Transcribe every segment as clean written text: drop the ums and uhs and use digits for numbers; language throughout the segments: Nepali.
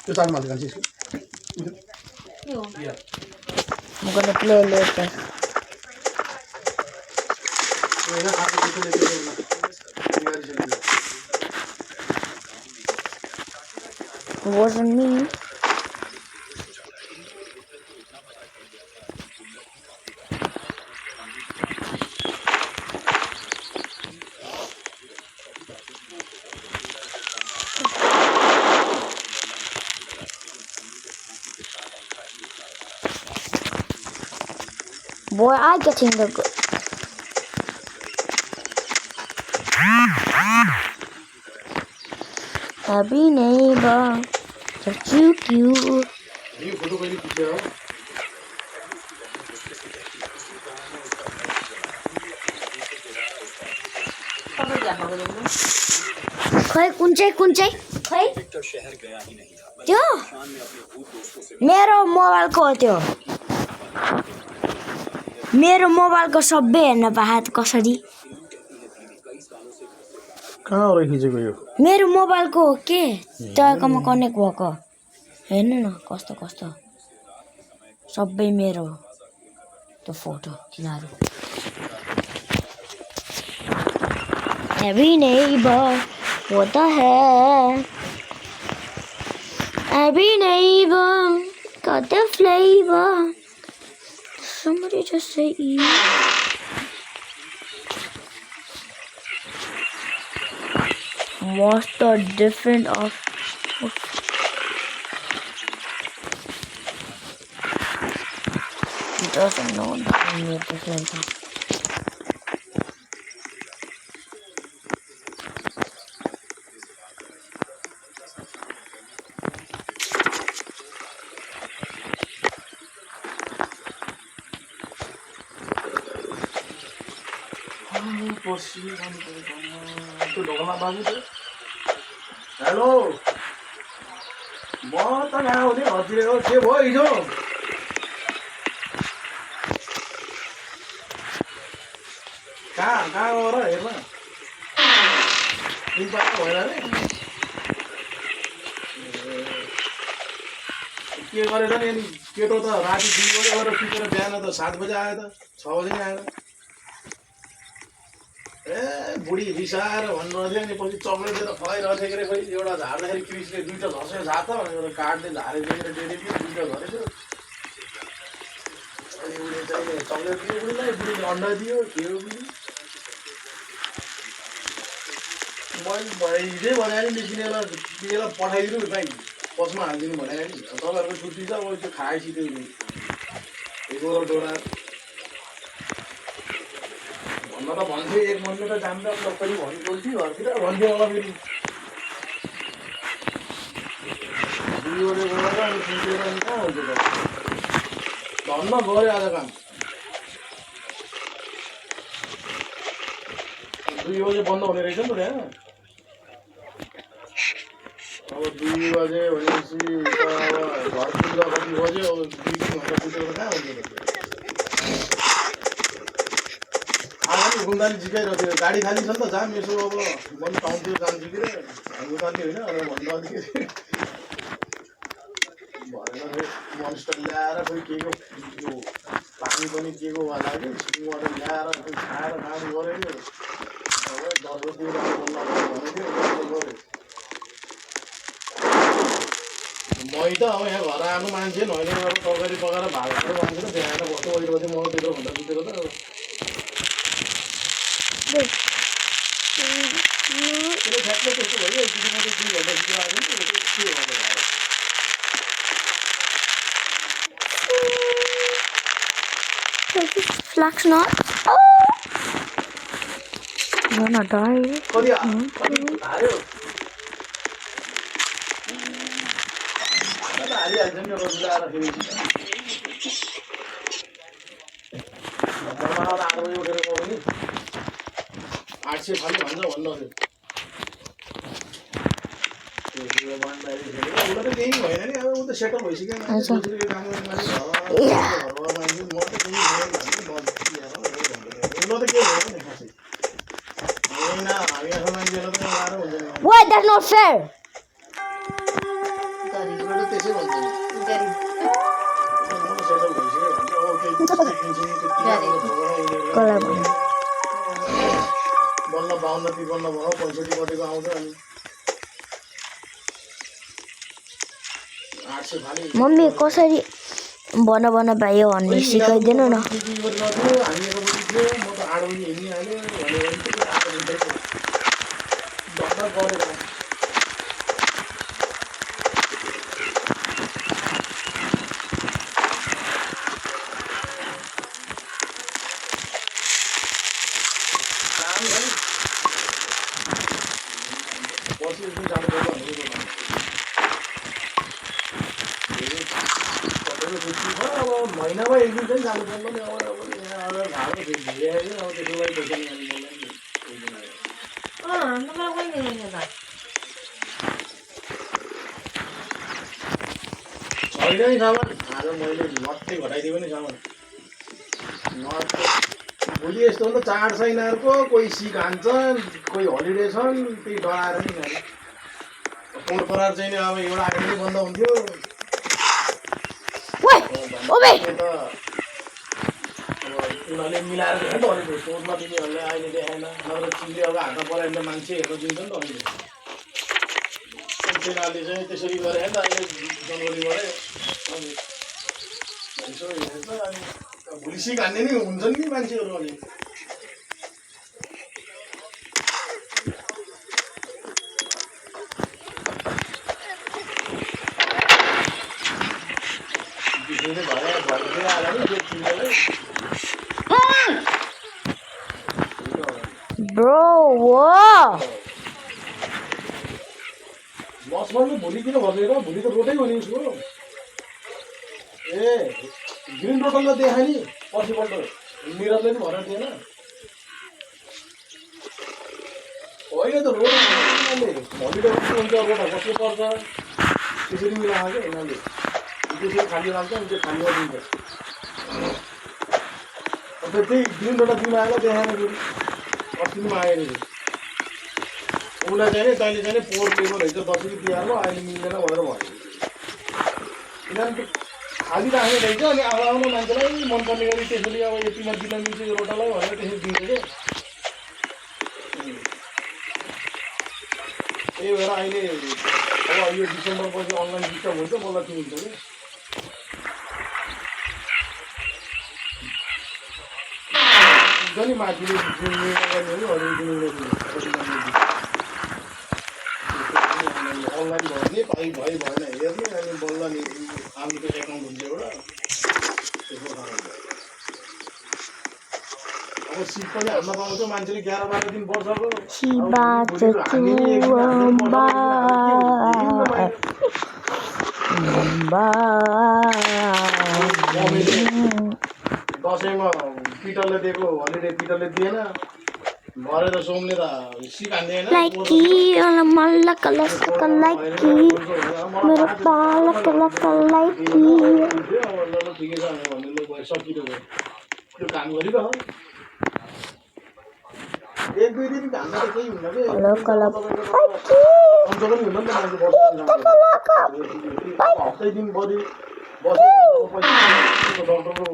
त्यो चार्ज मार्दै जान्छ यसको I'm gonna play later. It wasn't me. Boy, I getting the good. Happy neighbor, such you cute. खै कुन चाहिँ खै त्यो मेरो मोबाइलको हो त्यो मेरो मोबाइलको सबै हेर्न पाए त कसरी कहाँ खिचेको यो मेरो मोबाइलको हो के तपाईँकोमा कनेक्ट भएको हेर्नु न कस्तो कस्तो सबै मेरो त्यो फोटो तिनीहरू Every neighbor, what the heck? Every neighbor got the flavor. Somebody just say what's the difference of he doesn't know the difference of hello म त कहाँ हो नि हजुर हो के भयो हिजो कहाँ हो र हेर्न भएन अरे के गरेर नि अनि केटो त राति 2 बजे गएर सुतेर बिहान त 7 बजे आयो त 6 बजे नै आयो ए बुढी रिसाएर भन्नुहुन्थ्यो नि पछि चक्लेट दिएर खुवाइरहेको थियो के खोइ एउटा झार्दाखेरि क्रिसले 2टा झर्छ झार्छ एउटा काठले झारेदेखि डेली 2टा झरेको अनि उसले चाहिँ चक्लेट दियो बुढीलाई बुढीले अन्डा दियो के हो मैले हिजै भने नि निस्किनेलाई पठाइदिनु भाइ पसमा हालिदिनु भने नि तपाईँहरूको छुट्टी छ अब त्यो खाएपछि त्यो एगोरो डोरा भन्न त भन्थ्यो 1 महिना त जान्छ पनि भन्नु घरतिर भन्थ्यो होला फेरि 2 बजे गएर अनि सुतेर अनि कहाँ हुन्छ त धन्न गऱ्यो आज काम 2 बजे बन्द हुने रहेछ नि त त्यहाँ अब 2 बजे भनेपछि घर पुग्दा कति बज्यो अब 2-3 घन्टा पुगेर कहाँ हुन्छ त गुन्दाले जिकाइरहेको थियो गाडी खाली छ नि त जाम यसो अब म पनि टाउनतिर जान्छु कि गुन्दाले होइन अब भन्दा अलिकति भरेर मोन्स्टर ल्याएर फेरि के को पानी पनि के को लाग्यो सिटिङबाट ल्याएर फेरि खाएर काम गऱ्यो अब 10 बजी भनेको थियो मै त अब यहाँ घर आएको मान्छे नहिले गरेर तरकारी पकाएर भात खाएर मान्छे त बिहान बस्नु 8 बजे म 3 घन्टा सुतेर त Flux not. Oh! You're not dying. आठसे खाली भन्छ भन्नु उसलाई त केही भएन नि अब ऊ त सेटल भइसक्यो काम गर्ने मान्छे म त केही उसलाई त के भयो नि खासै होइन हामी आफ्नो मान्छेलाई त गाह्रो हुन्छ नि Why that's not fair? कसलाई भन्नु बल्ल 52-53 भयो 65 कतिको आउँछ अनि 800 खाली मम्मी कसरी बन भाइ भन्ने सिकाइदिनु न हामीको पनि थियो म त 8 बजी हिँडिहाल्यो भनेर भन्दा गरेको पछि एकदिन जानु पर्छ भनेको अब महिनामा एक दिन चाहिँ जानु पर्छ नि अब यहाँ अब भाडो भिडियो अब त्यसको लागि पैसा निकाल्नु छैन नि सामान आज मैले नट्टै घटाइदिएँ पनि सामान नट्टै भोलि यस्तो हो नि त चाड छ यिनीहरूको कोही सिक हान्छन् कोही हलिडे छन् त्यही डराएर नि यिनीहरू पोहोर परार चाहिँ नि अब एउटा आएको पनि बन्द हुन्थ्यो त उनीहरूले मिलाएर देखायो नि त अलिक सोधमा तिमीहरूले अहिले देखाएन नभए चिनले अब हातमा पऱ्यो भने त मान्छे हेर्न दिन्छ नि त अहिले तिनीहरूले चाहिँ त्यसरी गरे नि त अहिले जनवरी गरे यसो हेरेछ अनि भोलि सिक हान्ने नि हुन्छन् नि मान्छेहरू अनि ब्रो वो लसमा भोलि किन भनिदिएर भोलि त रोटै हो नि उसको ए ग्रिन रोटललाई देखाएँ नि पर्सिपल्ट निरजले पनि भनेर थिएन होइन त रोड हलिडे हुन्छ रोड कस्तो पर्छ त्यसरी मिलाएको क्या यिनीहरूले त्यसरी खाली राख्छ अनि त्यो खाली गरिदिन्छ अन्त त्यही ग्रिन रोटल दिमागलाई देखाएन फेरि अस्ति पनि आयो नि उसलाई चाहिँ नि तैँले चाहिँ नि पोहोर लिएको रहेछ 10 रुपियाँ तिहारमा अहिले मिल्दैन भनेर भन्यो यिनीहरू खाली राख्ने रहेछ अनि अब आउने मान्छेलाई मनपर्ने गरी त्यसरी अब यतिमा दिन मिल्छ यो रोटलाई भनेर त्यसरी दिन्छ क्या त्यही भएर अहिले अब यो डिसेम्बरपछि अनलाइन सिस्टम हुन्छ मलाई किनिन्छ कि हुन्छ नि माथिले अनलाइन भयो भने पाइ भयो भएन हेर्ने अनि बल्ल नि आउनुको एकाउन्ट हुन्छ एउटा त्यसको कारणले अब सिट पनि हान्न पाउँछ मान्छेले 11-12 दिन वर्षको दसैँमा पिटरले दिएको हलिडे पिटरले दिएन भरेर सोमले त सिक हान्ने सकिलो भयो त्यो काम गरिरह 1-2 दिन घाममा त केही हुन्न कि कन्ट्रोल पनि हुन्न नि त मान्छे हप्तै दिन बढी बसेको डक्टरको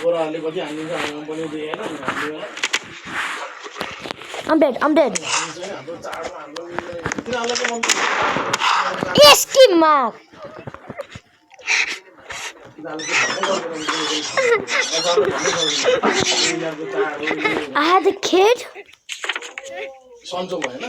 गोराहरूले कति हानिदिन्छ हामीमा पनि दिएन I'm dead. हाम्रो चाडमा हाम्रो तिनीहरूलाई के मन Mark. I had a kid. सन्चो भएन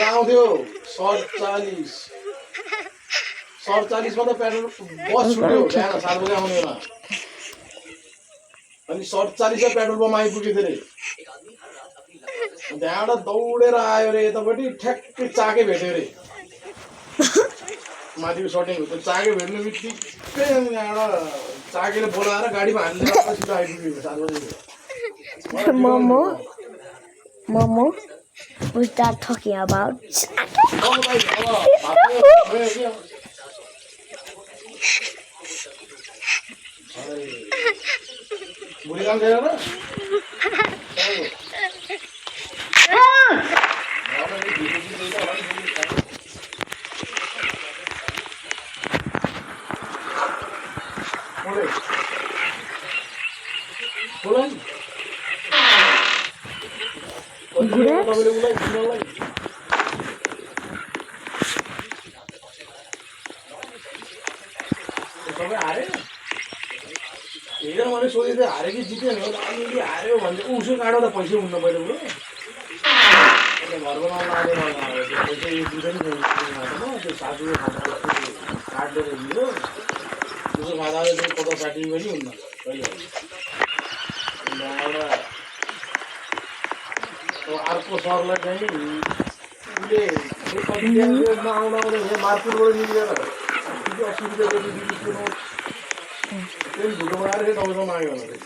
आउँथ्यो 47 47 मा त पेट्रोल बस छुट्यो बिहान 7 बजे आउने बेला अनि 47 मा पेट्रोल पम्प आइपुगेको थियो रे त्यहाँबाट दौडेर आयो रे यतापट्टि ठ्याक्कै चाके भेट्यो रे माथिको सटिङ हो त्यो चाके भेट्ने बित्तिकै अनि त्यहाँबाट चाकेले बोलाएर गाडीमा हालेर सिधै आइपुग्यो 7 बजे Momo, who's that talking about? बुढी काम गएर र मैले सोधेको थिएँ हारे कि जित्यो नि अलिअलि हार्यो भने उसो काँडो त पैसा हुन्न पहिला कुरो घर बनाउनु आएको पैसा दिन्छ नि त्यो साथीले काटेर दियो उसो खाँदा 50-60 पनि हुन्न कहिले अर्को सरलाई चाहिँ उसले कति नआउँदा मार्केटबाट निस्केर 80 रुपियाँ जति नोट त्यही झुटो बनाएर तपाईँसँग माग्यो भने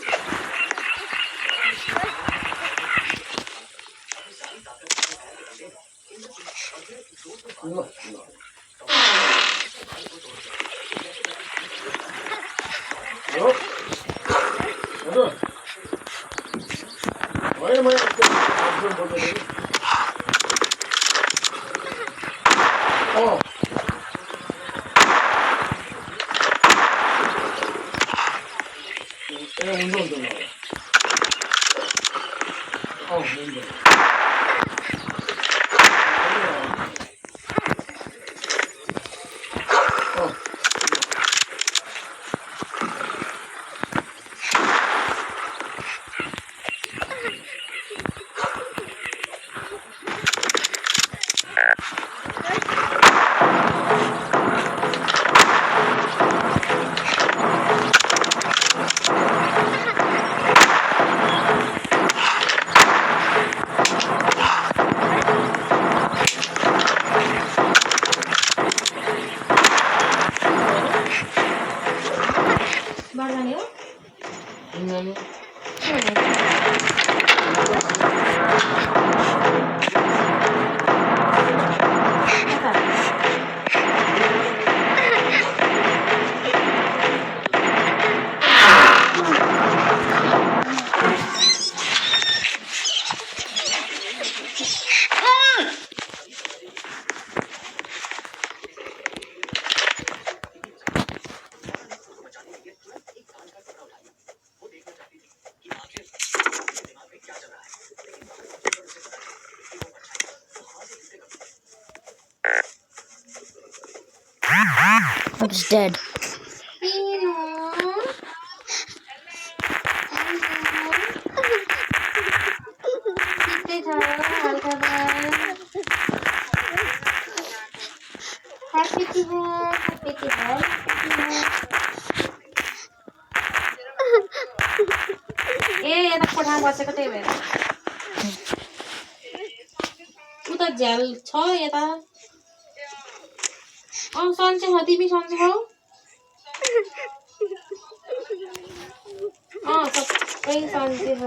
I'm just dead. झ्याल छ यता सन्चै छ तिमी सन्चै छौ सबै सन्चै छ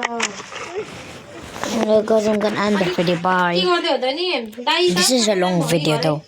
Guys, I'm gonna end the video. Bye. This is a long video though.